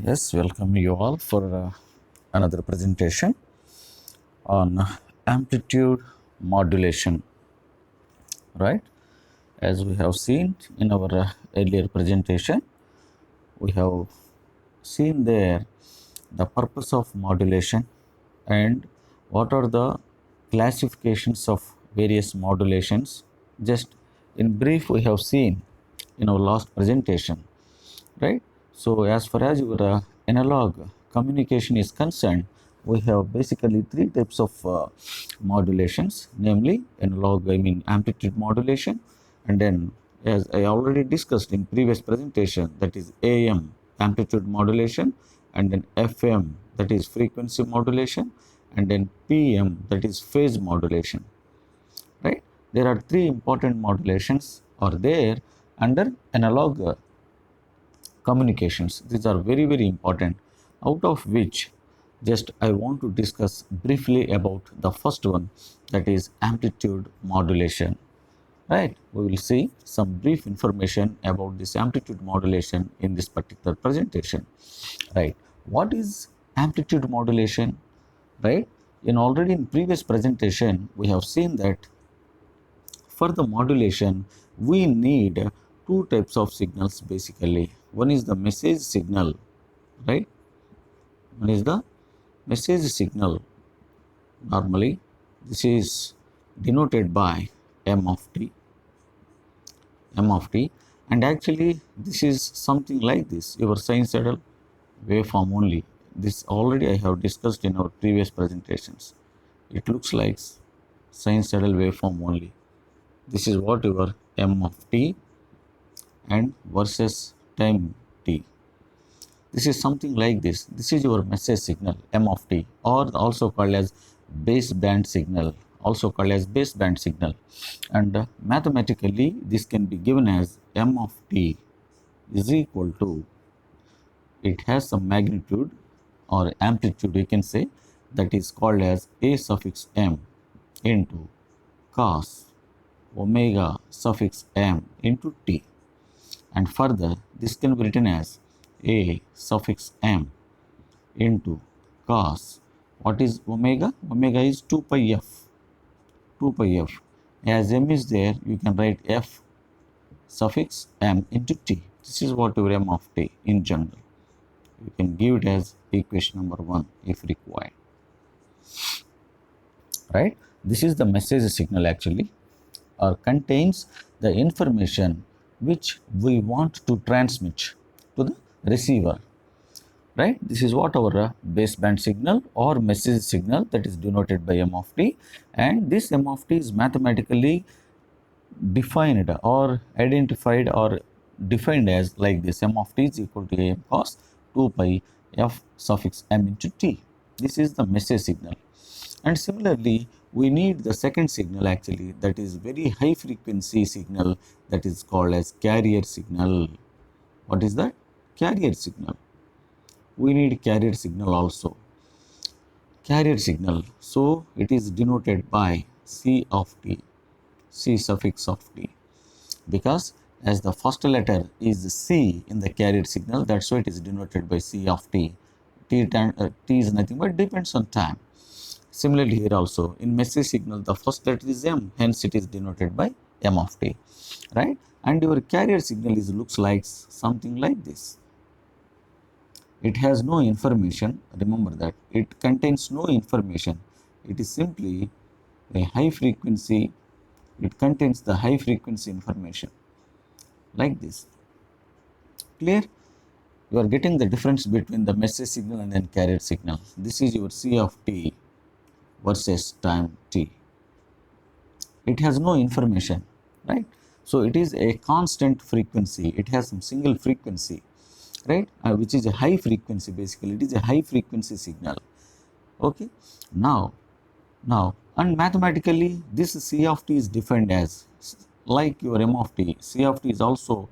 Yes, welcome you all for another presentation on amplitude modulation, right? As we have seen in our earlier presentation, we have seen there the purpose of modulation and what are the classifications of various modulations. Just in brief, we have seen in our last presentation, right? So, as far as your analog communication is concerned, we have basically three types of modulations, namely analog, I mean amplitude modulation, and then as I already discussed in previous presentation, that is AM amplitude modulation, and then FM, that is frequency modulation, and then PM, that is phase modulation, right? There are three important modulations are there under analog communications. These are very, very important, out of which just I want to discuss briefly about the first one, that is amplitude modulation, right? We will see some brief information about this amplitude modulation in this particular presentation, right? What is amplitude modulation, right? In previous presentation we have seen that for the modulation, we need two types of signals basically. One is the message signal, right? One is the message signal. Normally, this is denoted by m of t, and actually this is something like this, your sinusoidal waveform only. This already I have discussed in our previous presentations. It looks like sinusoidal waveform only. This is what your m of t and versus time t. This is something like this. This is your message signal m of t, or also called as baseband signal, and mathematically this can be given as m of t is equal to, it has some magnitude or amplitude, you can say, that is called as a suffix m into cos omega suffix m into t. And further, this can be written as a suffix m into cos, what is omega? Omega is 2 pi f. 2 pi f. As m is there, you can write f suffix m into t. This is what your m of t in general. You can give it as equation number 1 if required. Right? This is the message signal actually, or contains the information which we want to transmit to the receiver, right? This is what our baseband signal or message signal, that is denoted by m of t, and this m of t is mathematically defined or identified or defined as like this: m of t is equal to a m cos 2 pi f suffix m into t. This is the message signal. And similarly, we need the second signal actually, that is very high frequency signal, that is called as carrier signal. What is that? Carrier signal. We need carrier signal also. Carrier signal, so it is denoted by C of t, C suffix of t, because as the first letter is C in the carrier signal, that's why it is denoted by C of t. T is nothing but depends on time. Similarly here also, in message signal the first letter is m, hence it is denoted by m of t, right? And your carrier signal is looks like something like this. It has no information, remember that it contains no information, it is simply a high frequency, it contains the high frequency information like this. Clear? You are getting the difference between the message signal and then carrier signal. This is your C of t versus time t. It has no information, right? So it is a constant frequency, it has some single frequency, right? Which is a high frequency, basically it is a high frequency signal. Okay, now and mathematically this C of t is defined as like your m of t. C of t is also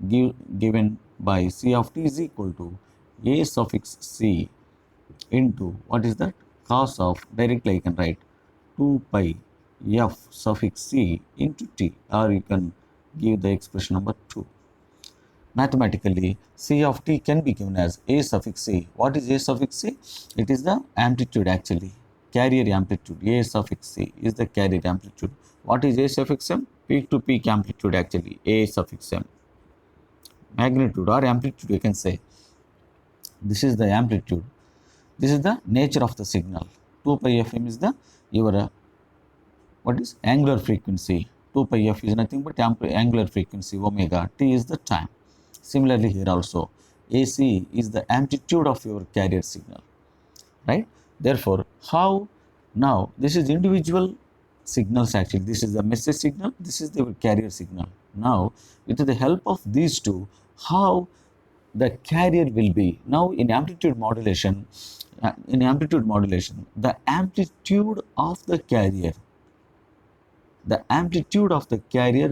given by C of t is equal to a suffix c into what is that, cos of, directly I can write 2 pi f suffix c into t, or you can give the expression number 2. Mathematically, C of t can be given as A suffix C. What is A suffix C? It is the amplitude actually, carrier amplitude. A suffix C is the carrier amplitude. What is A suffix M? Peak to peak amplitude actually, A suffix M. Magnitude or amplitude you can say. This is the amplitude. This is the nature of the signal. 2 pi fm is the your what is angular frequency. 2 pi f is nothing but angular frequency omega. T is the time. Similarly here also AC is the amplitude of your carrier signal, right? Therefore, how now this is individual signals actually. This is the message signal, this is the carrier signal. Now with the help of these two, how the carrier will be now in amplitude modulation. The amplitude of the carrier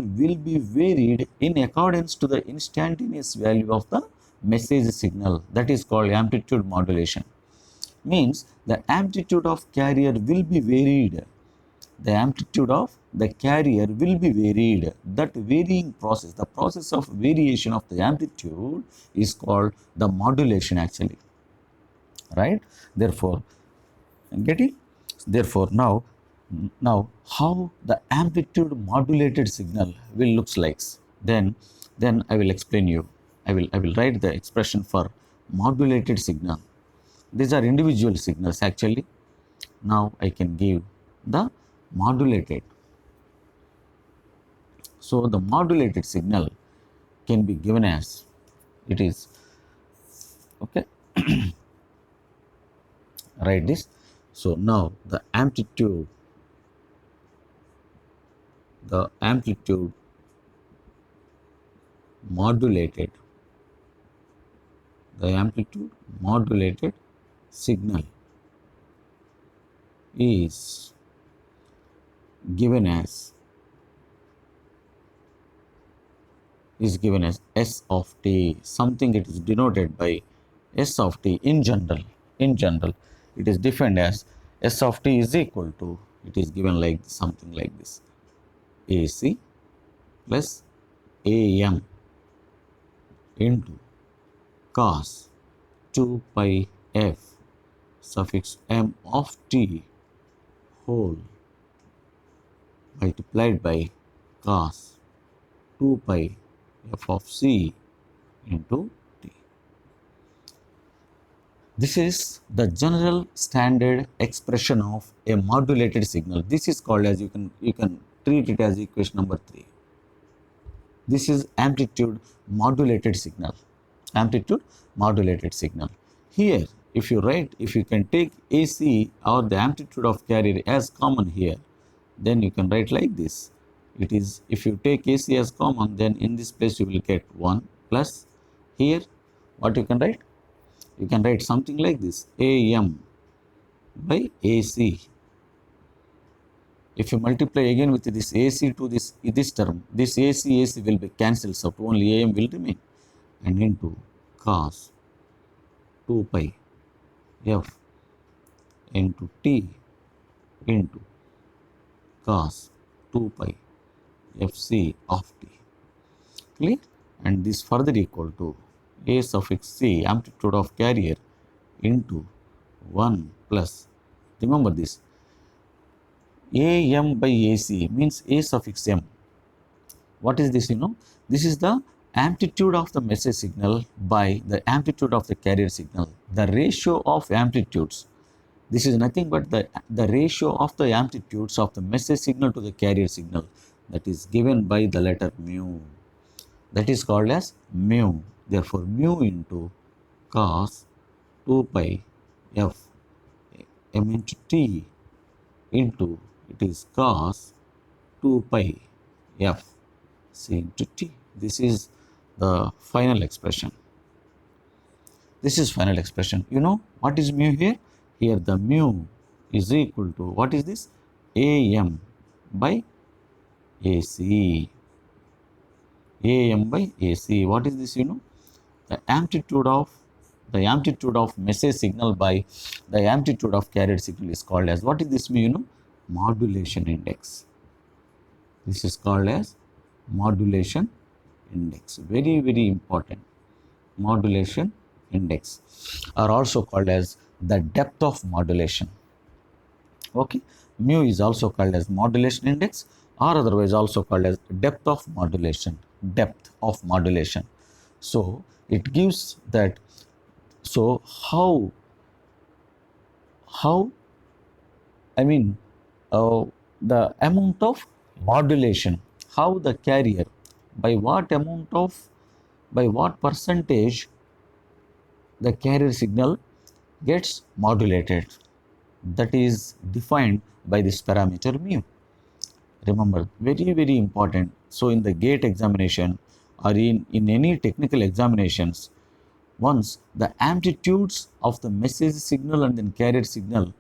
will be varied in accordance to the instantaneous value of the message signal. That is called amplitude modulation. Means the amplitude of carrier will be varied. The amplitude of the carrier will be varied. That varying process, the process of variation of the amplitude is called the modulation actually, right? Therefore, get it? Therefore, now how the amplitude modulated signal will looks like, then I will explain you. I will write the expression for modulated signal. These are individual signals actually. Now I can give the modulated. So the modulated signal can be given as it is, okay. Write this. So now the amplitude modulated signal is given as S of t. Something it is denoted by S of t in general. It is defined as S of t is equal to, it is given like something like this, AC plus AM into cos 2 pi f suffix m of t whole multiplied by cos 2 pi f of c into t. This is the general standard expression of a modulated signal. This is called as, you can treat it as equation number 3. This is amplitude modulated signal. Here, if you can take AC or the amplitude of carrier as common here, then you can write like this. It is, if you take AC as common, then in this place you will get 1 plus here what you can write? You can write something like this, AM by AC. If you multiply again with this AC to this term, this AC will be cancelled out, only AM will remain, and into cos 2 pi f into t into cos 2 pi fc of t. Clear? And this further equal to A suffix c, amplitude of carrier, into 1 plus, remember this, AM by AC means A suffix m. What is this? This is the amplitude of the message signal by the amplitude of the carrier signal. The ratio of amplitudes. This is nothing but the ratio of the amplitudes of the message signal to the carrier signal, that is given by the letter mu. That is called as mu. Therefore, mu into cos 2 pi f m into t into, it is cos 2 pi f c into t. This is the final expression. What is mu here? Here the mu is equal to, what is this? AM by AC. AM by AC. What is this? The amplitude of message signal by the amplitude of carrier signal is called as, what is this mu? Modulation index. This is called as modulation index, very, very important. Modulation index are also called as the depth of modulation. Okay, mu is also called as modulation index, or otherwise also called as depth of modulation. Depth of modulation. So it gives that. So how I mean the amount of modulation, how the carrier, by what amount of, by what percentage the carrier signal gets modulated, that is defined by this parameter mu. Remember, very, very important. So in the gate examination or in any technical examinations, once the amplitudes of the message signal and then carrier signal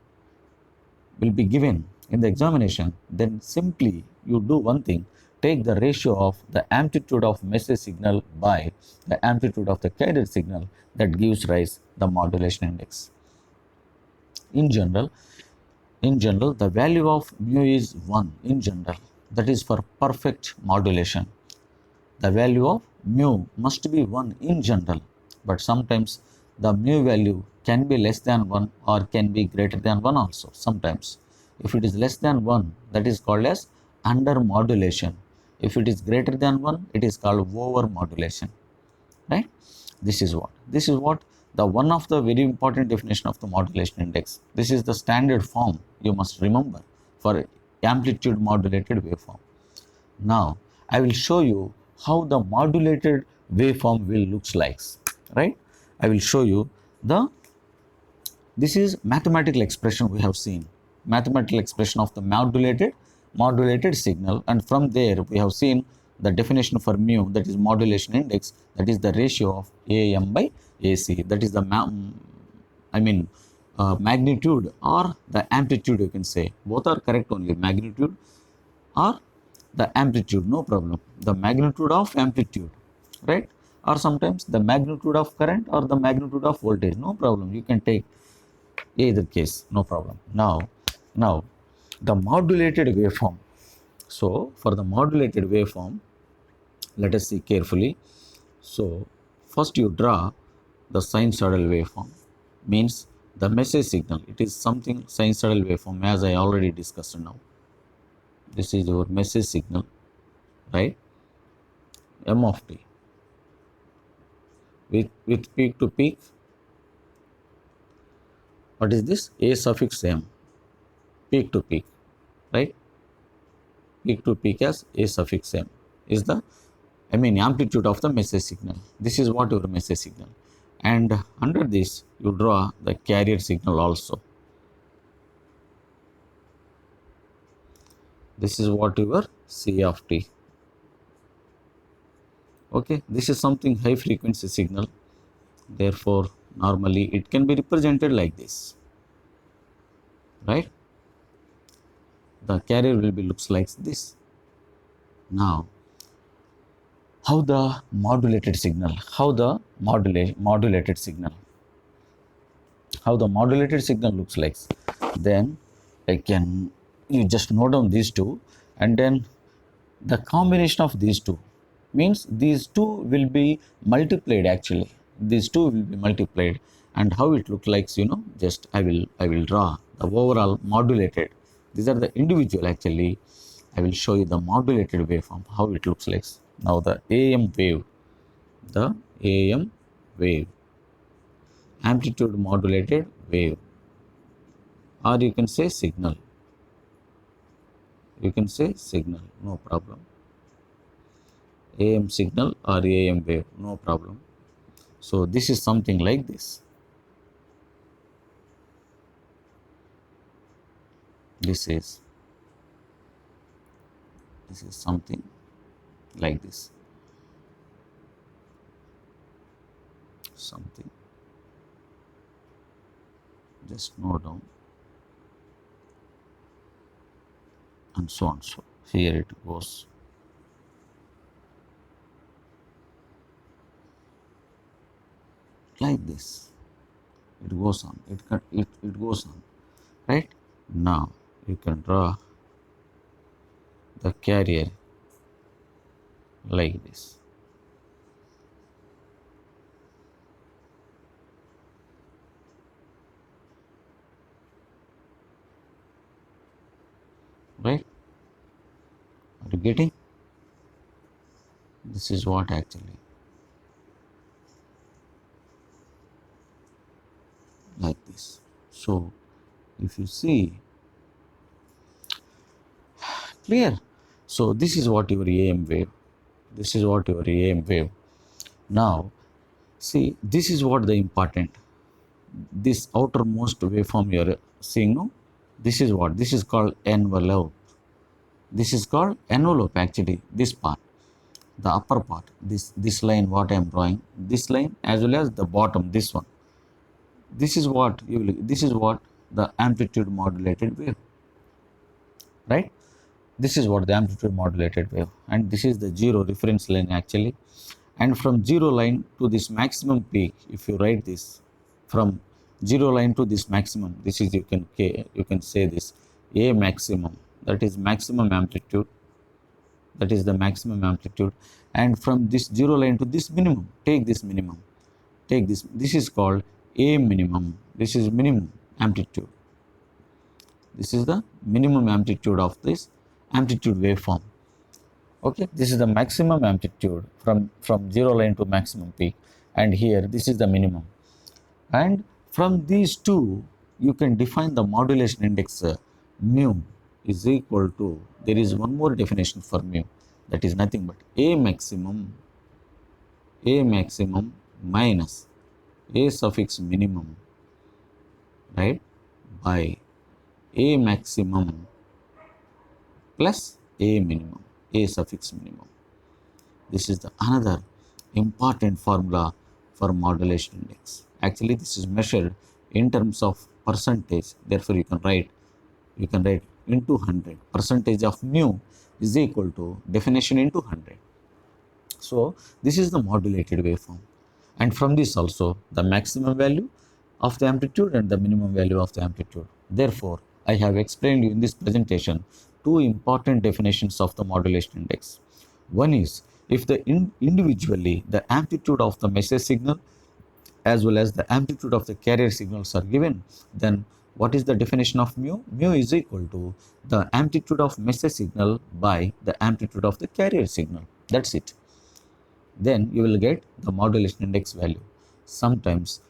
will be given in the examination, then simply you do one thing, take the ratio of the amplitude of message signal by the amplitude of the carrier signal, that gives rise the modulation index. In general, the value of mu is 1 in general, that is for perfect modulation. The value of mu must be 1 in general, but sometimes the mu value can be less than 1 or can be greater than 1 also sometimes. If it is less than 1, that is called as under modulation. If it is greater than 1, it is called over modulation. Right? This is what the one of the very important definition of the modulation index. This is the standard form you must remember for amplitude modulated waveform. Now I will show you how the modulated waveform will looks like. Right? I will show you the, this is mathematical expression we have seen, mathematical expression of the modulated signal, and from there we have seen the definition for mu, that is modulation index, that is the ratio of AM by AC, that is the magnitude or the amplitude, you can say both are correct only, magnitude or the amplitude, no problem, the magnitude of amplitude, right, or sometimes the magnitude of current or the magnitude of voltage, no problem, you can take either case, no problem. Now the modulated waveform. So for the modulated waveform, let us see carefully. So first you draw the sinusoidal waveform, means the message signal, it is something sinusoidal waveform, as I already discussed now. This is your message signal, right, m of t with peak to peak. What is this? A suffix m, peak to peak, right? Peak to peak as A suffix m is the, amplitude of the message signal. This is what your message signal, and under this you draw the carrier signal also. This is what your C of t. Okay, this is something high frequency signal, therefore normally it can be represented like this, right? The carrier will be looks like this. Now how the modulated signal, modulated signal, how the modulated signal looks like, then I can, you just note down these two, and then the combination of these two, means these two will be multiplied, actually these two will be multiplied, and how it looks like, just I will draw the overall modulated, these are the individual, actually I will show you the modulated waveform, how it looks like. Now the AM wave, the AM wave, amplitude modulated wave, or you can say signal, no problem, AM signal or AM wave, no problem. So this is something like this. This is something like this, something, just note down, and so on. So here it goes. Like this, it goes on, it goes on, right? Now you can draw the carrier like this. getting? This is what actually, like this. So if you see, clear? So this is what your AM wave. This is what your AM wave. Now see, this is what the important. This outermost waveform you are seeing, no? This is what? This is called envelope. This is called envelope actually, this part. The upper part, this line what I am drawing, this line as well as the bottom, this one. This is what you will, this is what the amplitude modulated wave, right? This is what the amplitude modulated wave, and this is the zero reference line actually. And from zero line to this maximum peak, if you write this from zero line to this maximum, this is, you can say this A maximum, that is maximum amplitude, that is the maximum amplitude. And from this zero line to this minimum, take this minimum, take this is called A minimum, this is minimum amplitude, this is the minimum amplitude of this amplitude waveform. Okay, this is the maximum amplitude from zero line to maximum peak, and here this is the minimum. And from these two you can define the modulation index, mu is equal to, there is one more definition for mu, that is nothing but A maximum minus A suffix minimum, right, by A maximum plus A minimum, A suffix minimum. This is the another important formula for modulation index. Actually this is measured in terms of percentage, therefore you can write into 100. Percentage of mu is equal to definition into 100. So this is the modulated waveform, and from this also the maximum value of the amplitude and the minimum value of the amplitude. Therefore I have explained you in this presentation two important definitions of the modulation index. One is, if the individually the amplitude of the message signal as well as the amplitude of the carrier signals are given, then what is the definition of mu? Mu is equal to the amplitude of message signal by the amplitude of the carrier signal. That's it. Then you will get the modulation index value. Sometimes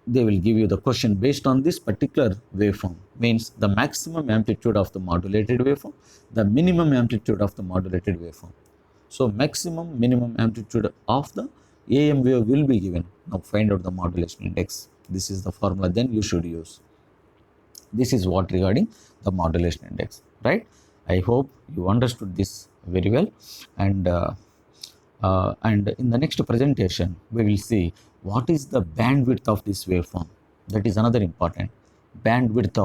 they will give you the question based on this particular waveform, means the maximum amplitude of the modulated waveform, the minimum amplitude of the modulated waveform. So maximum minimum amplitude of the AM wave will be given. Now find out the modulation index. This is the formula then you should use. This is what regarding the modulation index, right? I hope you understood this very well, and in the next presentation we will see what is the bandwidth of this waveform. That is another important, bandwidth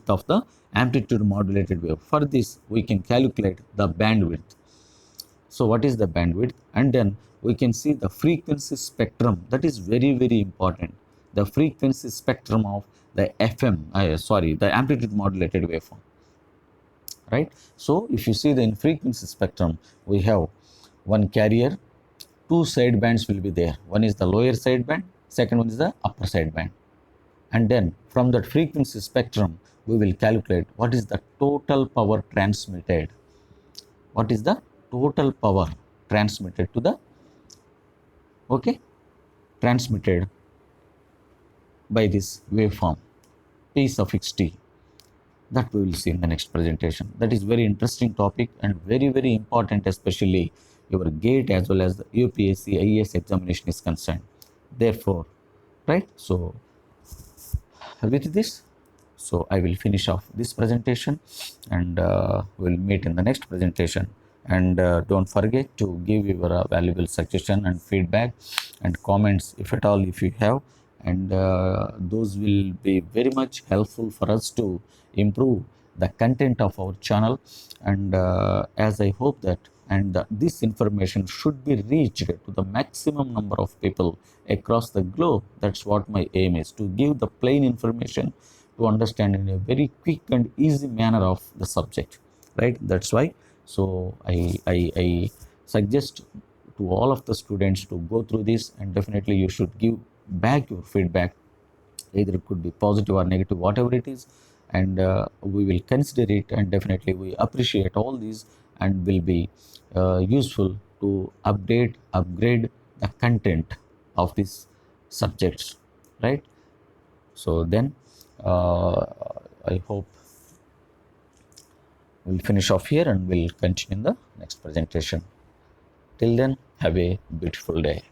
of the amplitude modulated wave. For this we can calculate the bandwidth. So what is the bandwidth? And then we can see the frequency spectrum. That is very, very important. The frequency spectrum of the the amplitude modulated waveform, right? So if you see the frequency spectrum, we have one carrier, two side bands will be there. One is the lower side band, second one is the upper side band. And then from that frequency spectrum, we will calculate what is the total power transmitted. What is the total power transmitted to the, transmitted by this waveform, P suffix T. That we will see in the next presentation. That is very interesting topic and very, very important, especially your GATE as well as the UPSC IAS examination is concerned. Therefore, right, so with this, so I will finish off this presentation, and we'll meet in the next presentation. And don't forget to give your valuable suggestion and feedback and comments if at all, if you have, and those will be very much helpful for us to improve the content of our channel. And as I hope that, and this information should be reached to the maximum number of people across the globe. That's what my aim is, to give the plain information to understand in a very quick and easy manner of the subject, right? That's why, so I suggest to all of the students to go through this, and definitely you should give back your feedback, either it could be positive or negative, whatever it is, and we will consider it, and definitely we appreciate all these, and will be useful to upgrade the content of these subjects, right? So then uh, I hope we'll finish off here and we'll continue in the next presentation. Till then, have a beautiful day.